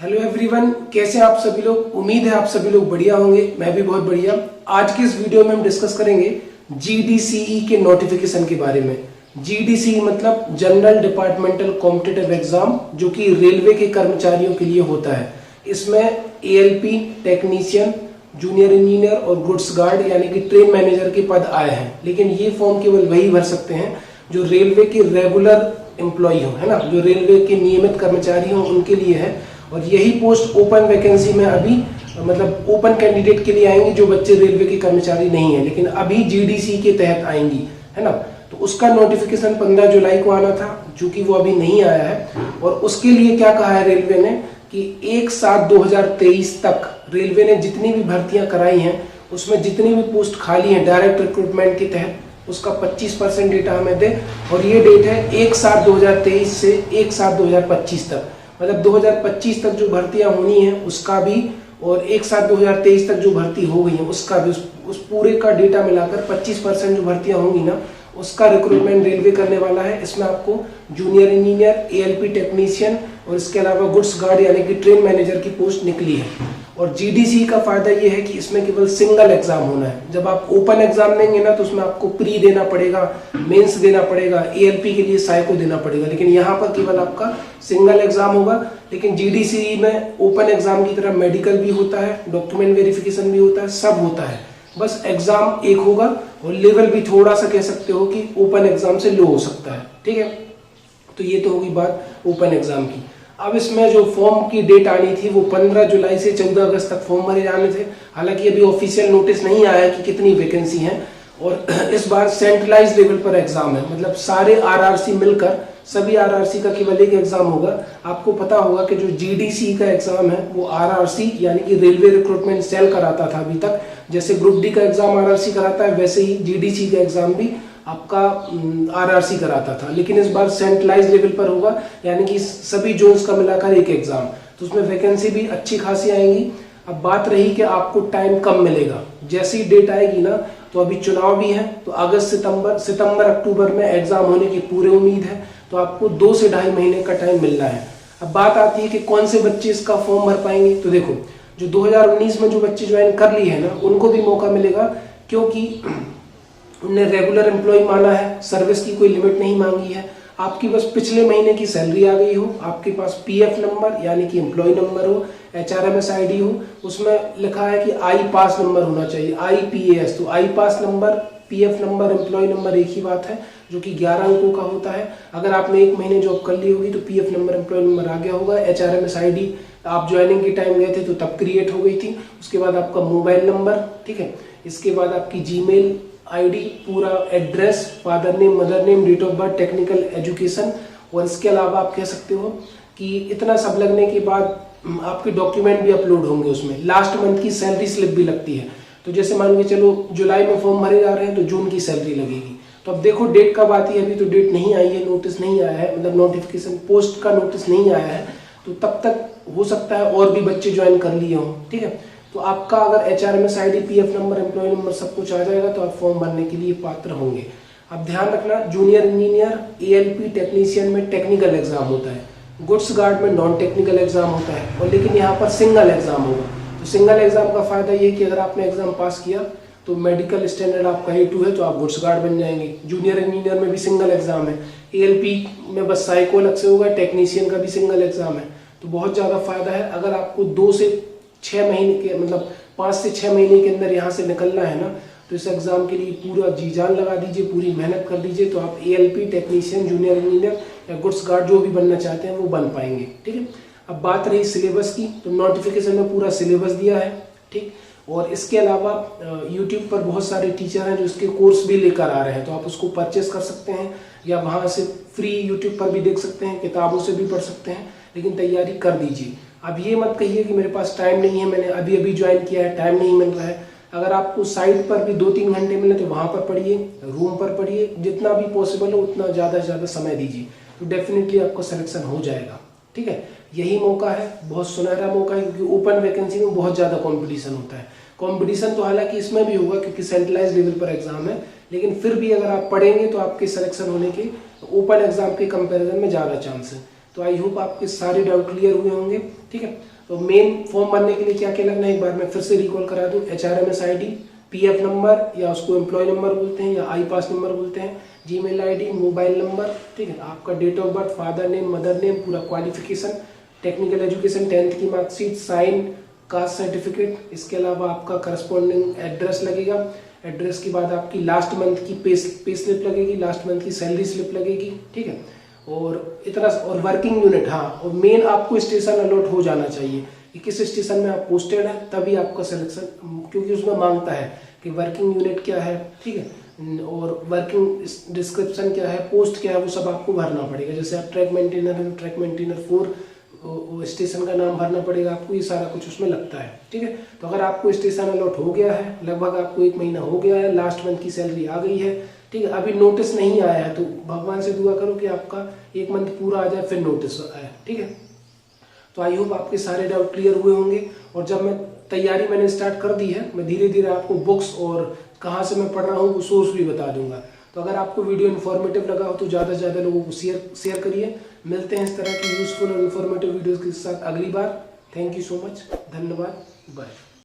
Hello everyone, कैसे आप सभी लोग। उम्मीद है आप सभी लोग बढ़िया होंगे। मैं भी बहुत बढ़िया। आज के इस वीडियो में हम डिस्कस करेंगे जीडीसीई के नोटिफिकेशन के बारे में। जीडीसीई मतलब जनरल डिपार्टमेंटल कॉम्पिटिटिव एग्जाम, जो कि रेलवे के कर्मचारियों के लिए होता है। इसमें एएलपी टेक्नीशियन, जूनियर इंजीनियर और गुड्स गार्ड यानी कि ट्रेन मैनेजर के पद आए हैं। लेकिन ये फॉर्म केवल वही भर सकते हैं जो रेलवे के रेगुलर एम्प्लॉय हो, है ना, जो रेलवे के नियमित कर्मचारी हो, उनके लिए है। और यही पोस्ट ओपन वैकेंसी में अभी मतलब ओपन कैंडिडेट के लिए आएंगी जो बच्चे रेलवे के कर्मचारी नहीं है, लेकिन अभी जीडीसी के तहत आएंगी, है ना। तो उसका नोटिफिकेशन 15 जुलाई को आना था, जो कि वो अभी नहीं आया है। और उसके लिए क्या कहा है रेलवे ने कि 1/7/2023 तक रेलवे ने जितनी भी भर्तियां कराई हैं उसमें जितनी भी पोस्ट खाली हैं डायरेक्ट रिक्रूटमेंट के तहत, उसका 25% डेटा हमें दे। और ये डेट है 1/7/2023 से 1/7/2025 तक, मतलब 2025 तक जो भर्तियां होनी है उसका भी, और 1/7/2023 तक जो भर्ती हो गई है उसका भी, उस पूरे का डेटा मिलाकर 25% जो भर्तियां होंगी ना, उसका रिक्रूटमेंट रेलवे करने वाला है। इसमें आपको जूनियर इंजीनियर, एएलपी टेक्नीशियन और इसके अलावा गुड्स गार्ड यानी कि ट्रेन मैनेजर की पोस्ट निकली है। और जीडीसी का फायदा ये है कि इसमें केवल सिंगल एग्जाम होना है। जब आप ओपन एग्जाम देंगे ना तो उसमें आपको प्री देना पड़ेगा, मेंस देना पड़ेगा, एएलपी के लिए साइको देना पड़ेगा। लेकिन यहाँ पर केवल आपका सिंगल एग्जाम होगा। लेकिन जीडीसी में ओपन एग्जाम की तरह मेडिकल भी होता है, डॉक्यूमेंट वेरिफिकेशन भी होता है, सब होता है। बस एग्जाम एक होगा और लेवल भी थोड़ा सा कह सकते हो कि ओपन एग्जाम से लो हो सकता है, ठीक है। तो ये तो होगी बात ओपन एग्जाम की। अब इसमें जो फॉर्म की डेट आनी थी वो 15 जुलाई से 14 अगस्त तक फॉर्म भरे जाने थे। हालांकि अभी ऑफिशियल नोटिस नहीं आया है कि कितनी वैकेंसी है। और इस बार सेंट्रलाइज लेवल पर एग्जाम है, मतलब सारे आरआरसी मिलकर, सभी आरआरसी का केवल एक एग्जाम होगा। आपको पता होगा कि जो जीडीसी का एग्जाम है वो आरआरसी यानी कि रेलवे रिक्रूटमेंट सेल कराता था अभी तक। जैसे ग्रुप डी का एग्जाम आरआरसी कराता है, वैसे ही जीडीसी का एग्जाम भी आपका आरआरसी कराता था। लेकिन इस बार सेंट्रलाइज लेवल पर होगा, यानी कि सभी जोन्स का मिलाकर एक एग्जाम। तो उसमें वैकेंसी भी अच्छी खासी आएंगी। अब बात रही कि आपको टाइम कम मिलेगा। जैसी डेट आएगी ना, तो अभी चुनाव भी है, तो अगस्त सितंबर अक्टूबर में एग्जाम होने की पूरी उम्मीद है। तो आपको 2 से 2.5 महीने का टाइम मिलना है। अब बात आती है कि कौन से बच्चे इसका फॉर्म भर पाएंगे। तो देखो, जो 2019 में जो बच्चे ज्वाइन कर लिए है ना, उनको भी मौका मिलेगा, क्योंकि उनने रेगुलर एम्प्लॉय माना है, सर्विस की कोई लिमिट नहीं मांगी है। आपकी बस पिछले महीने की सैलरी आ गई हो, आपके पास पीएफ नंबर यानी कि एम्प्लॉय नंबर हो, एचआरएमएस आईडी हो, उसमें लिखा है कि आई पास नंबर होना चाहिए, IPAS। तो I pass number, PF number, employ number एक ही बात है, जो कि 11 अंकों का होता है। अगर आपने 1 महीने जॉब कर ली होगी तो पीएफ नंबर, एम्प्लॉय नंबर आ गया होगा। एचआरएमएस आईडी आप ज्वाइनिंग के टाइम गए थे तो तब क्रिएट हो गई थी। उसके बाद आपका मोबाइल नंबर, ठीक है। इसके बाद आपकी जीमेल आईडी, पूरा address, father name, mother name, date of birth, technical education. और इसके अलावा आप कह सकते हो कि इतना सब लगने के बाद आपके डॉक्यूमेंट भी अपलोड होंगे। उसमें लास्ट मंथ की सैलरी स्लिप भी लगती है। तो जैसे मान के चलो जुलाई में फॉर्म भरे जा रहे हैं तो जून की सैलरी लगेगी। तो अब देखो डेट कब आती है। अभी तो डेट नहीं आई है, नोटिस नहीं आया है, मतलब नोटिफिकेशन पोस्ट का नोटिस नहीं आया है। तो तब तक हो सकता है और भी बच्चे ज्वाइन कर लिए हों, ठीक है। तो आपका अगर HRMS ID, PF number, employ number सब कुछ आ जाएगा तो आप फॉर्म भरने के लिए पात्र होंगे। अब ध्यान रखना, जूनियर इंजीनियर, एएलपी टेक्नीशियन में टेक्निकल एग्जाम होता है, गुड्स गार्ड में नॉन टेक्निकल एग्जाम होता है, और लेकिन यहाँ पर सिंगल एग्जाम होगा। तो सिंगल एग्जाम का फायदा ये कि अगर आपने एग्जाम पास किया तो मेडिकल स्टैंडर्ड आपका A2 है तो आप गुड्स गार्ड बन जाएंगे। जूनियर इंजीनियर में भी सिंगल एग्जाम है, एएलपी में बस साइको अलग से होगा, टेक्नीशियन का भी सिंगल एग्जाम है। तो बहुत ज़्यादा फायदा है। अगर आपको 2 से 6 महीने के, मतलब 5 से 6 महीने के अंदर यहाँ से निकलना है ना, तो इस एग्जाम के लिए पूरा जी जान लगा दीजिए, पूरी मेहनत कर दीजिए, तो आप एएलपी टेक्नीशियन, जूनियर इंजीनियर या गुड्स गार्ड जो भी बनना चाहते हैं वो बन पाएंगे, ठीक है। अब बात रही सिलेबस की, तो नोटिफिकेशन में पूरा सिलेबस दिया है, ठीक। और इसके अलावा यूट्यूब पर बहुत सारे टीचर हैं जो इसके कोर्स भी लेकर आ रहे हैं, तो आप उसको परचेस कर सकते हैं या वहाँ से फ्री यूट्यूब पर भी देख सकते हैं, किताबों से भी पढ़ सकते हैं। लेकिन तैयारी कर दीजिए। अब ये मत कहिए कि मेरे पास टाइम नहीं है, मैंने अभी अभी ज्वाइन किया है, टाइम नहीं मिल रहा है। अगर आपको साइट पर भी 2-3 घंटे मिले तो वहाँ पर पढ़िए, रूम पर पढ़िए, जितना भी पॉसिबल हो उतना ज़्यादा से ज़्यादा समय दीजिए, तो डेफिनेटली आपका सिलेक्शन हो जाएगा, ठीक है। यही मौका है, बहुत सुनहरा मौका है, क्योंकि ओपन वैकेंसी में बहुत ज़्यादा कॉम्पिटिशन होता है। कॉम्पिटिशन तो हालांकि इसमें भी होगा क्योंकि सेंट्रलाइज लेवल पर एग्जाम है, लेकिन फिर भी अगर आप पढ़ेंगे तो आपके सिलेक्शन होने के ओपन एग्जाम के कंपैरिजन में ज़्यादा चांस है। तो आई होप आपके सारे डाउट क्लियर हुए होंगे, ठीक है। तो मेन फॉर्म भरने के लिए क्या क्या लगना है एक बार मैं फिर से रिकॉल करा दूं। HRMS ID, PF नंबर या उसको एम्प्लॉय नंबर बोलते हैं या आई पास नंबर बोलते हैं, जीमेल ID, मोबाइल नंबर, ठीक है, आपका date of birth, father name, mother name, पूरा क्वालिफिकेशन, टेक्निकल एजुकेशन, 10th की मार्कशीट, साइन, कास्ट सर्टिफिकेट, इसके अलावा आपका करस्पॉन्डिंग एड्रेस लगेगा। एड्रेस के बाद आपकी लास्ट मंथ की पे स्लिप लगेगी, लास्ट मंथ की सैलरी स्लिप लगेगी, ठीक है, और इतना, और वर्किंग यूनिट, हाँ, और मेन आपको स्टेशन अलॉट हो जाना चाहिए कि किस स्टेशन में आप पोस्टेड है, तभी आपका सिलेक्शन, क्योंकि उसमें मांगता है कि वर्किंग यूनिट क्या है, ठीक है, और वर्किंग डिस्क्रिप्शन क्या है, पोस्ट क्या है, वो सब आपको भरना पड़ेगा। जैसे आप ट्रैक मेंटेनर है, ट्रैक मेंटेनर 4 स्टेशन का नाम भरना पड़ेगा आपको, ये सारा कुछ उसमें लगता है, ठीक है। तो अगर आपको स्टेशन अलॉट हो गया है, लगभग आपको 1 महीना हो गया है, लास्ट मंथ की सैलरी आ गई है, ठीक है, अभी नोटिस नहीं आया है, तो भगवान से दुआ करो कि आपका 1 मंथ पूरा आ जाए फिर नोटिस आए, ठीक है। तो आई होप आपके सारे डाउट क्लियर हुए होंगे। और जब मैंने स्टार्ट कर दी है, मैं धीरे धीरे आपको बुक्स और कहाँ से मैं पढ़ रहा हूँ वो सोर्स भी बता दूंगा। तो अगर आपको वीडियो इन्फॉर्मेटिव लगा हो तो ज़्यादा से ज़्यादा लोगों को शेयर करिए। मिलते हैं इस तरह की यूजफुल और इन्फॉर्मेटिव वीडियोज़ के साथ अगली बार। थैंक यू सो मच, धन्यवाद, बाय।